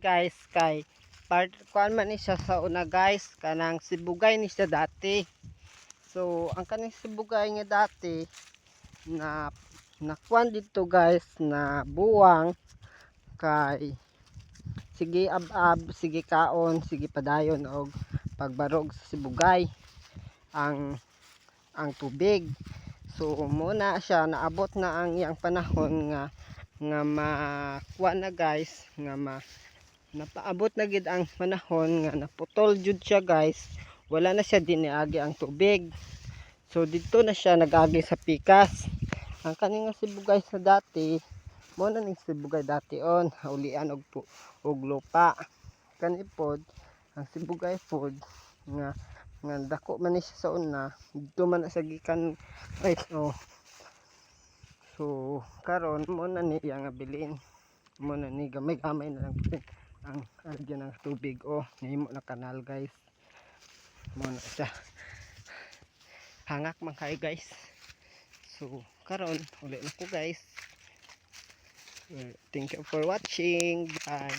guys kay part kuan man ni siya sa una guys kanang sibugay ni siya dati. So ang kaning sibugay nga dati na nakuan dito guys na buwang kay sige ab-ab, sige kaon, sige padayon og pagbarog sa sibugay ang tubig. So muna siya naabot na ang iyang panahon nga makuha na guys nga napaabot na gid ang panahon nga naputol jud siya guys, wala na siya diniagi ang tubig. So dito na siya nagagi sa pikas. Ang kaning sibugay sa dati mo na ning sibugay dati on ulian og lupa kani pod ang sibugay pod nga dako man ni siya sa una dito man sa gikan right oh. So karon mo na ni nga bilin mo na ni gamay-gamay na lang ang alagyan ng tubig oh nahimo na kanal guys mo na siya hangak man kayo guys. So karon uli na ko guys. Thank you for watching. Bye.